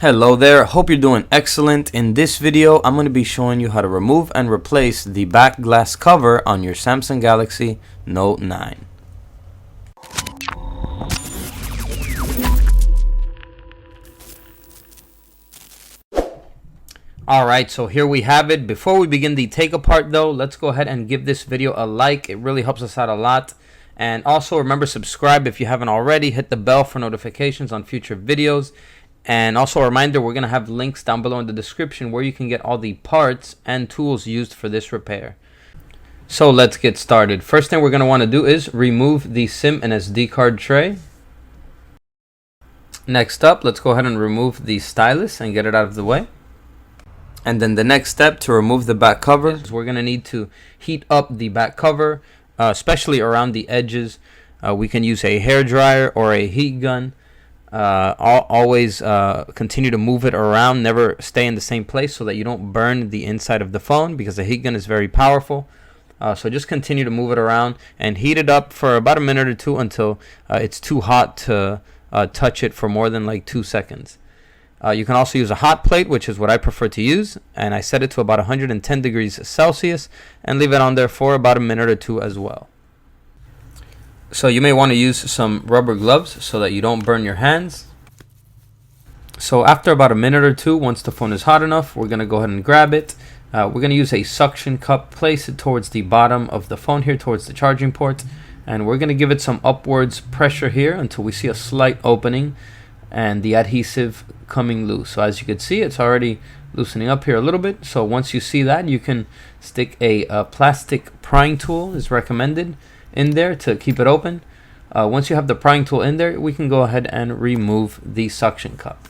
Hello there, hope you're doing excellent. In this video, I'm going to be showing you how to remove and replace the back glass cover on your Samsung Galaxy Note 9. Alright, so here we have it. Before we begin the take apart though, let's go ahead and give this video a like. It really helps us out a lot. And also remember, subscribe if you haven't already. Hit the bell for notifications on future videos. And also a reminder, we're going to have links down below in the description where you can get all the parts and tools used for this repair. So let's get started. First thing we're going to want to do is remove the SIM and SD card tray. Next up, let's go ahead and remove the stylus and get it out of the way. And then the next step to remove the back cover is we're going to need to heat up the back cover, especially around the edges. We can use a hair dryer or a heat gun. Always continue to move it around, never stay in the same place so that you don't burn the inside of the phone, because the heat gun is very powerful. So just continue to move it around and heat it up for about a minute or two until it's too hot to touch it for more than like 2 seconds. You can also use a hot plate, which is what I prefer to use, and I set it to about 110 degrees Celsius and leave it on there for about a minute or two as well. So you may want to use some rubber gloves so that you don't burn your hands. So after about a minute or two, once the phone is hot enough, we're going to go ahead and grab it. We're going to use a suction cup, place it towards the bottom of the phone here, towards the charging port, and we're going to give it some upwards pressure here until we see a slight opening and the adhesive coming loose. So as you can see, it's already loosening up here a little bit. So once you see that, you can stick a plastic prying tool is recommended in there to keep it open. Once you have the prying tool in there, we can go ahead and remove the suction cup.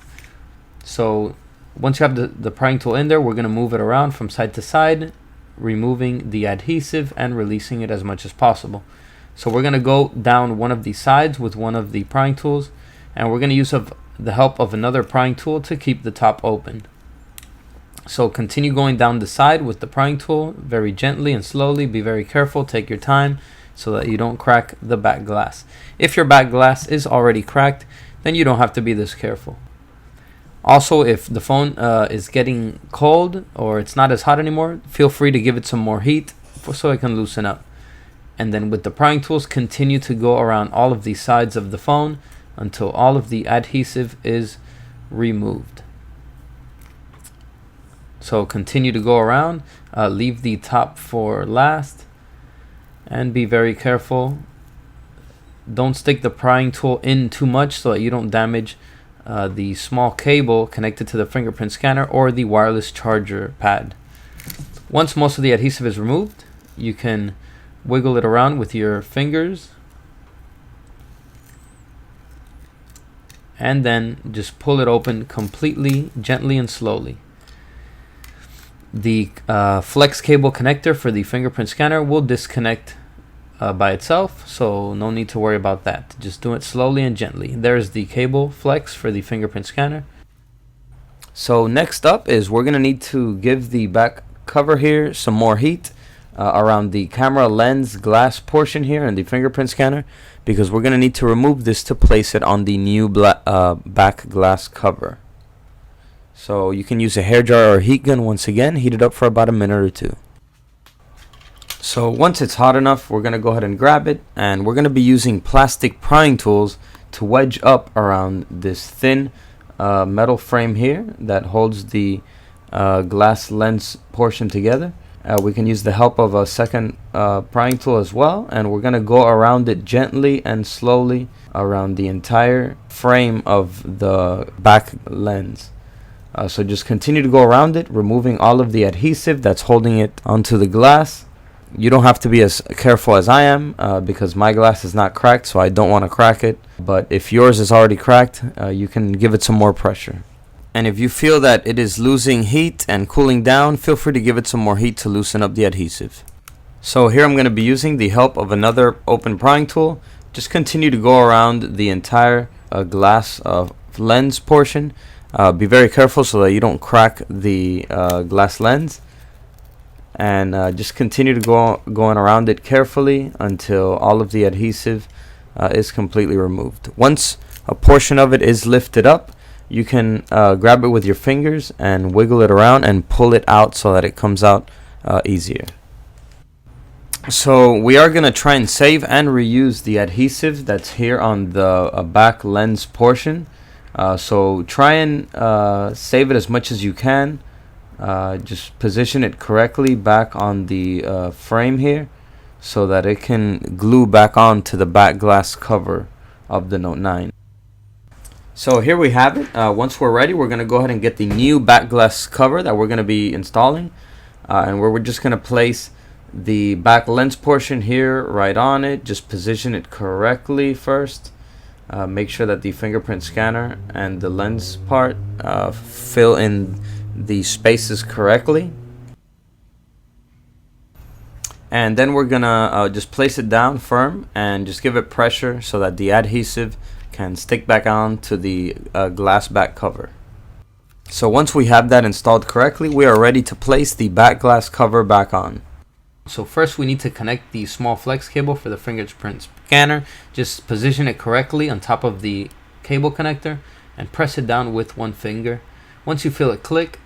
So once you have the prying tool in there, we're going to move it around from side to side, removing the adhesive and releasing it as much as possible. So we're going to go down one of the sides with one of the prying tools, and we're going to use the help of another prying tool to keep the top open. So continue going down the side with the prying tool very gently and slowly. Be very careful, take your time so that you don't crack the back glass. If your back glass is already cracked, then you don't have to be this careful. Also, if the phone is getting cold or it's not as hot anymore, feel free to give it some more heat so it can loosen up. And then with the prying tools, continue to go around all of the sides of the phone until all of the adhesive is removed. So continue to go around, leave the top for last, and be very careful. Don't stick the prying tool in too much so that you don't damage the small cable connected to the fingerprint scanner or the wireless charger pad. Once most of the adhesive is removed, you can wiggle it around with your fingers and then just pull it open completely, gently and slowly. The flex cable connector for the fingerprint scanner will disconnect by itself, so no need to worry about that. Just do it slowly and gently. There's the cable flex for the fingerprint scanner. So next up is we're going to need to give the back cover here some more heat around the camera lens glass portion here in the fingerprint scanner, because we're going to need to remove this to place it on the new back glass cover. So you can use a hairdryer or heat gun. Once again, heat it up for about a minute or two. So once it's hot enough, we're going to go ahead and grab it, and we're going to be using plastic prying tools to wedge up around this thin metal frame here that holds the glass lens portion together. We can use the help of a second prying tool as well, and we're going to go around it gently and slowly around the entire frame of the back lens. So just continue to go around it, removing all of the adhesive that's holding it onto the glass. You don't have to be as careful as I am because my glass is not cracked, so I don't want to crack it. But if yours is already cracked, you can give it some more pressure. And if you feel that it is losing heat and cooling down, feel free to give it some more heat to loosen up the adhesive. So here I'm going to be using the help of another open prying tool. Just continue to go around the entire glass lens portion. Be very careful so that you don't crack the glass lens. And just continue to going around it carefully until all of the adhesive is completely removed. Once a portion of it is lifted up, you can grab it with your fingers and wiggle it around and pull it out so that it comes out easier. So we are going to try and save and reuse the adhesive that's here on the back lens portion. So try and save it as much as you can. Just position it correctly back on the frame here so that it can glue back onto the back glass cover of the Note 9. So here we have it. Once we're ready, we're going to go ahead and get the new back glass cover that we're going to be installing, and we're just going to place the back lens portion here right on it. Just position it correctly first. Make sure that the fingerprint scanner and the lens part fill in the spaces correctly. And then we're gonna just place it down firm and just give it pressure so that the adhesive can stick back on to the glass back cover. So once we have that installed correctly, we are ready to place the back glass cover back on. So first we need to connect the small flex cable for the fingerprint scanner. Just position it correctly on top of the cable connector and press it down with one finger. Once you feel it click,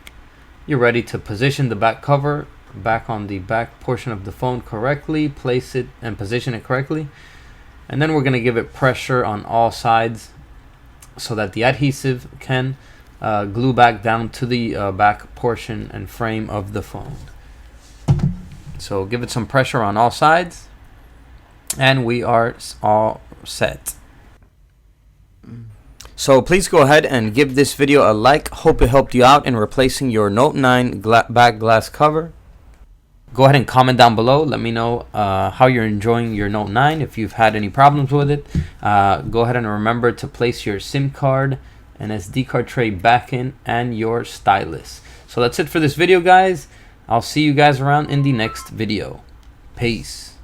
you're ready to position the back cover back on the back portion of the phone correctly. Place it and position it correctly. And then we're going to give it pressure on all sides so that the adhesive can glue back down to the back portion and frame of the phone. So give it some pressure on all sides, and we are all set. So please go ahead and give this video a like. Hope it helped you out in replacing your Note 9 back glass cover. Go ahead and comment down below. Let me know how you're enjoying your Note 9. If you've had any problems with it, go ahead and remember to place your SIM card and SD card tray back in and your stylus. So that's it for this video, guys. I'll see you guys around in the next video. Peace.